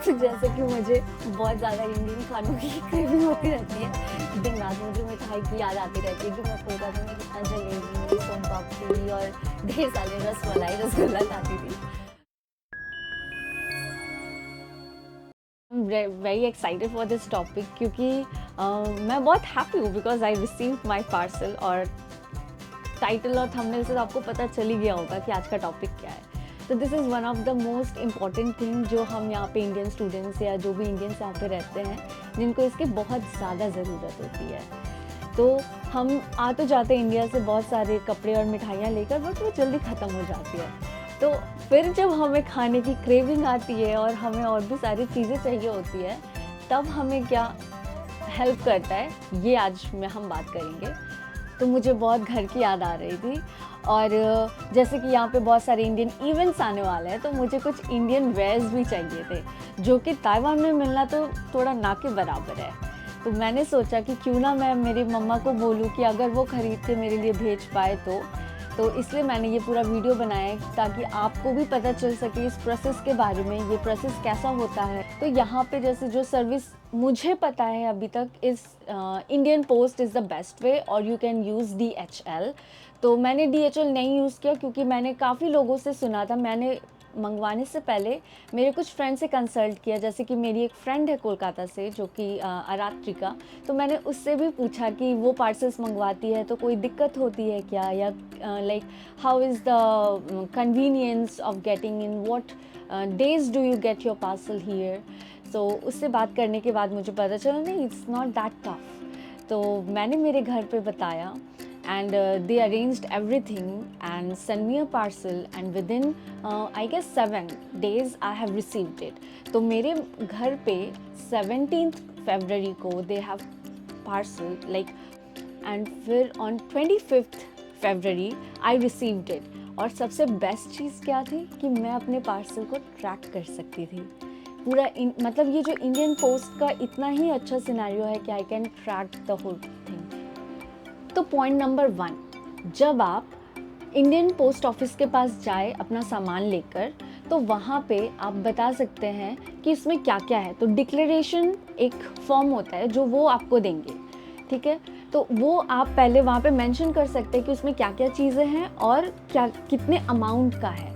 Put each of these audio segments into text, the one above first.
तो जैसे कि मुझे बहुत ज़्यादा इंडियन खानों की क्रेविंग होती रहती है, दिन रात मुझे मिठाई की याद आती रहती है कि मैं कोलकाता में कितना जलेबी, सोन पापड़ी और ढेर सारे रसमलाई, रसगुल्ला खाती थी। I am very excited for this topic क्योंकि मैं बहुत हैप्पी हूँ because I receive my parcel. और टाइटल और थंबनेल से तो आपको पता चल ही गया होगा कि आज का टॉपिक क्या है। तो this is one of the most important thing जो हम यहाँ पे इंडियन स्टूडेंट्स या जो भी इंडियंस यहाँ पे रहते हैं जिनको इसकी बहुत ज़्यादा ज़रूरत होती है। तो हम आ तो जाते हैं इंडिया से बहुत सारे कपड़े और मिठाइयाँ लेकर, बट वो जल्दी ख़त्म हो जाती है। तो फिर जब हमें खाने की क्रेविंग आती है और हमें और भी सारी चीज़ें चाहिए होती है, तब हमें क्या हेल्प करता है ये आज में हम बात करेंगे। तो मुझे बहुत घर की याद आ रही थी और जैसे कि यहाँ पे बहुत सारे इंडियन इवेंट्स आने वाले हैं, तो मुझे कुछ इंडियन वेयर्स भी चाहिए थे जो कि ताइवान में मिलना तो थोड़ा ना के बराबर है। तो मैंने सोचा कि क्यों ना मैं मेरी मम्मा को बोलूँ कि अगर वो ख़रीद के मेरे लिए भेज पाए तो इसलिए मैंने ये पूरा वीडियो बनाया है ताकि आपको भी पता चल सके इस प्रोसेस के बारे में, ये प्रोसेस कैसा होता है। तो यहाँ पे जैसे जो सर्विस मुझे पता है अभी तक इस Indian post is the best way और यू कैन यूज़ DHL। तो मैंने DHL नहीं यूज़ किया क्योंकि मैंने काफ़ी लोगों से सुना था। मैंने मंगवाने से पहले मेरे कुछ फ्रेंड से कंसल्ट किया, जैसे कि मेरी एक फ्रेंड है कोलकाता से जो कि आरात्रिका। तो मैंने उससे भी पूछा कि वो पार्सल्स मंगवाती है तो कोई दिक्कत होती है क्या, या like how is the convenience of getting in what days do you get your parcel here. तो उससे बात करने के बाद मुझे पता चला नहीं, इट्स नॉट दैट टफ। तो मैंने मेरे घर पे बताया and they arranged everything and sent me a parcel and within I guess 7 days I have received it। तो मेरे घर पे 17th February को they have parcel like and फिर on 25th February I received it। और सबसे best चीज़ क्या थी कि मैं अपने पार्सल को ट्रैक कर सकती थी पूरा मतलब ये जो इंडियन पोस्ट का इतना ही अच्छा सिनेरियो है कि I can track the whole thing. तो पॉइंट नंबर 1, जब आप इंडियन पोस्ट ऑफिस के पास जाए अपना सामान लेकर, तो वहाँ पे आप बता सकते हैं कि इसमें क्या क्या है। तो डिक्लेरेशन एक फॉर्म होता है जो वो आपको देंगे, ठीक है। तो वो आप पहले वहाँ पे मेंशन कर सकते हैं कि उसमें क्या क्या चीज़ें हैं और क्या कितने अमाउंट का है।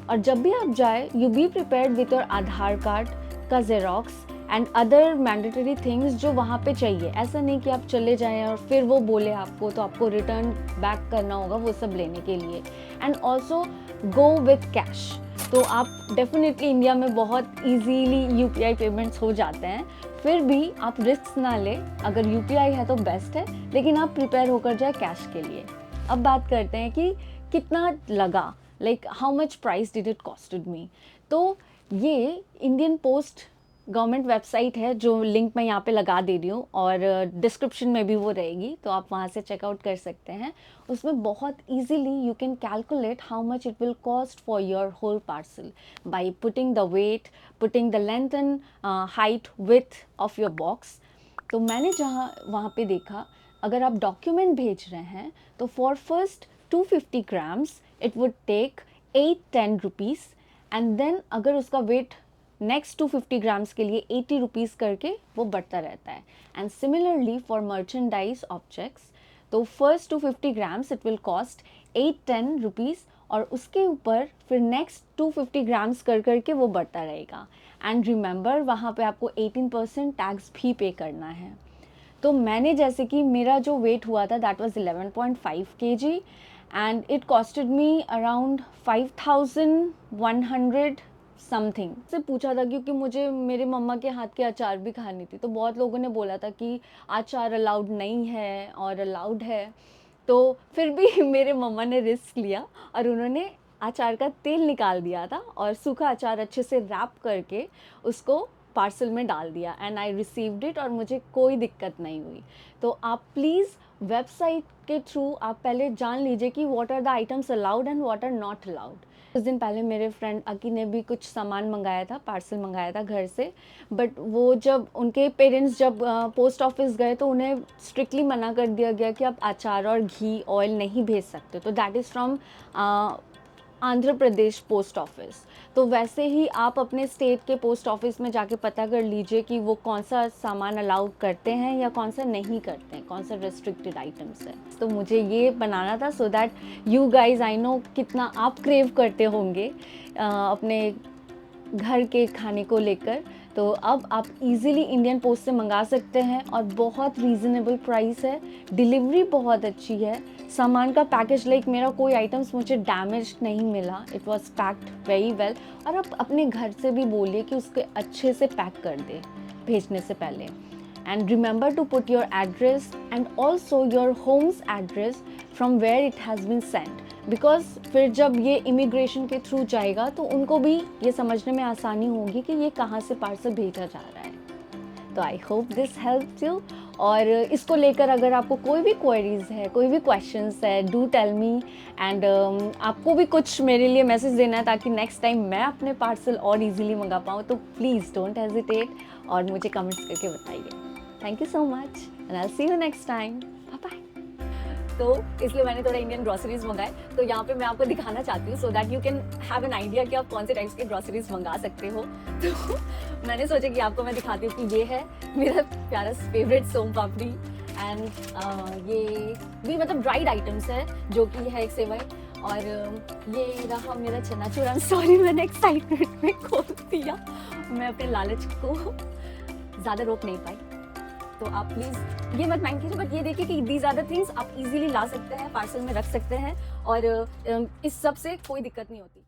और जब भी आप जाए you be prepared with your Aadhaar card का xerox and other mandatory things जो वहाँ पे चाहिए। ऐसा नहीं कि आप चले जाएं और फिर वो बोले आपको तो आपको रिटर्न बैक करना होगा वो सब लेने के लिए। And also go with cash. तो आप डेफिनेटली इंडिया में बहुत इजीली UPI पेमेंट्स हो जाते हैं, फिर भी आप रिस्क ना लें। अगर UPI है तो बेस्ट है, लेकिन आप प्रिपेयर होकर जाए कैश के लिए। अब बात करते हैं कि कितना लगा, like how much price did it costed मी। तो ये इंडियन पोस्ट गवर्नमेंट वेबसाइट है जो लिंक मैं यहाँ पे लगा दे रही हूँ और डिस्क्रिप्शन में भी वो रहेगी, तो आप वहाँ से चेकआउट कर सकते हैं। उसमें बहुत easily you can calculate how much it will cost for your whole parcel by putting the weight, putting the length and height with of your box. तो मैंने जहाँ वहाँ पे देखा, अगर आप डॉक्यूमेंट भेज रहे हैं तो for first 250 grams it would take 8-10 rupees and then अगर उसका वेट नेक्स्ट 250 ग्राम्स के लिए 80 रुपीज़ करके वो बढ़ता रहता है। And similarly for merchandise objects, तो first 250 grams it will cost 8-10 rupees और उसके ऊपर फिर नेक्स्ट 250 ग्राम्स कर करके वो बढ़ता रहेगा। एंड रिमेंबर वहाँ पे आपको 18% टैक्स भी पे करना है। तो मैंने जैसे कि मेरा जो वेट हुआ था that was 11.5 kg and it costed me around 5100 something. से पूछा था क्योंकि मुझे मेरे मम्मा के हाथ के अचार भी खानी थी, तो बहुत लोगों ने बोला था कि अचार अलाउड नहीं है और अलाउड है। तो फिर भी मेरे मम्मा ने रिस्क लिया और उन्होंने अचार का तेल निकाल दिया था और सूखा अचार अच्छे से रैप करके उसको पार्सल में डाल दिया एंड आई रिसीव्ड इट और मुझे कोई दिक्कत नहीं हुई। तो आप प्लीज़ वेबसाइट के थ्रू आप पहले जान लीजिए कि what are the items allowed and what are not allowed. कुछ दिन पहले मेरे फ्रेंड अकी ने भी कुछ सामान मंगाया था, पार्सल मंगाया था घर से, बट वो जब उनके पेरेंट्स जब पोस्ट ऑफिस गए तो उन्हें स्ट्रिक्टली मना कर दिया गया कि आप अचार और घी ऑयल नहीं भेज सकते। तो that is from Andhra Pradesh post office. तो वैसे ही आप अपने स्टेट के पोस्ट ऑफिस में जाके पता कर लीजिए कि वो कौन सा सामान अलाउ करते हैं या कौन सा नहीं करते हैं, कौन सा रिस्ट्रिक्टेड आइटम्स है। तो मुझे ये बनाना था so that you guys, I know कितना आप क्रेव करते होंगे अपने घर के खाने को लेकर। तो अब आप इजीली इंडियन पोस्ट से मंगा सकते हैं और बहुत रीज़नेबल प्राइस है, डिलीवरी बहुत अच्छी है, सामान का पैकेज लाइक मेरा कोई आइटम्स मुझे डैमेज नहीं मिला, it was packed very well. और आप अपने घर से भी बोलिए कि उसके अच्छे से पैक कर दे भेजने से पहले। And remember to put your address and also your homes address from where it has been sent, because फिर जब ये इमिग्रेशन के थ्रू जाएगा तो उनको भी ये समझने में आसानी होगी कि ये कहाँ से पार्सल भेजा जा रहा है। तो I hope this helps you. और इसको लेकर अगर आपको कोई भी क्वेरीज है, कोई भी क्वेश्चंस है, डू टेल मी। एंड आपको भी कुछ मेरे लिए मैसेज देना है ताकि नेक्स्ट टाइम मैं अपने पार्सल और इजीली मंगा पाऊँ, तो प्लीज़ डोंट हेजिटेट और मुझे कमेंट्स करके बताइए। Thank you so much and I see you next time. Bye bye. तो इसलिए मैंने थोड़ा इंडियन ग्रॉसरीज मंगाए, तो यहाँ पे मैं आपको दिखाना चाहती हूँ so that you can have an idea कि आप कौन से टाइप्स के ग्रॉसरीज मंगा सकते हो। तो मैंने सोचा कि आपको मैं दिखाती हूँ कि ये है मेरा प्यारा फेवरेट सोम पापड़ी एंड ये भी मतलब ड्राइड आइटम्स है जो कि है एक सेवई, और ये रहा मेरा चना चूर। सॉरी मैंने एक्साइटमेंट में खोल दिया, मैं अपने लालच को ज़्यादा रोक नहीं पाई। तो आप प्लीज़ ये मत माइंड कीजिए, बट ये देखिए कि दीज आर द थिंग्स आप इजीली ला सकते हैं, पार्सल में रख सकते हैं और इस सब से कोई दिक्कत नहीं होती।